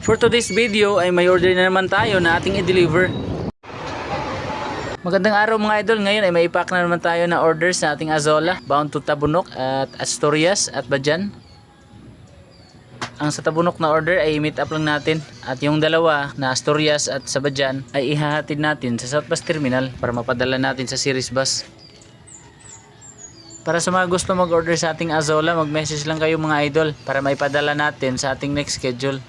For today's video ay may order na naman tayo na ating i-deliver. Magandang araw mga idol. Ngayon ay may ipack na naman tayo na order sa ating Azola bound to Tabunok at Asturias at Bajan. Ang sa Tabunok na order ay meet up lang natin at yung dalawa na Asturias at sa Bajan ay ihahatid natin sa South Bus Terminal para mapadala natin sa series bus. Para sa mga gusto mag-order sa ating Azola, mag-message lang kayo mga idol para maipadala natin sa ating next schedule.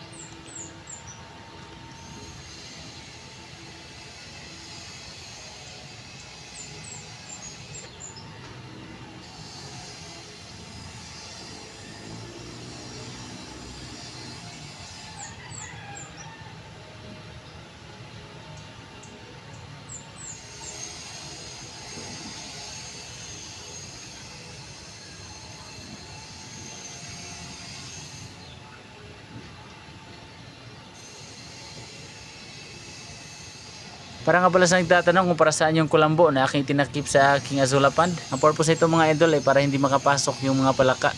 Para nga pala sa nagtatanong kung para saan yung kulambo na aking tinakip sa aking Azola Pond. Ang purpose nito mga idol ay para hindi makapasok yung mga palaka.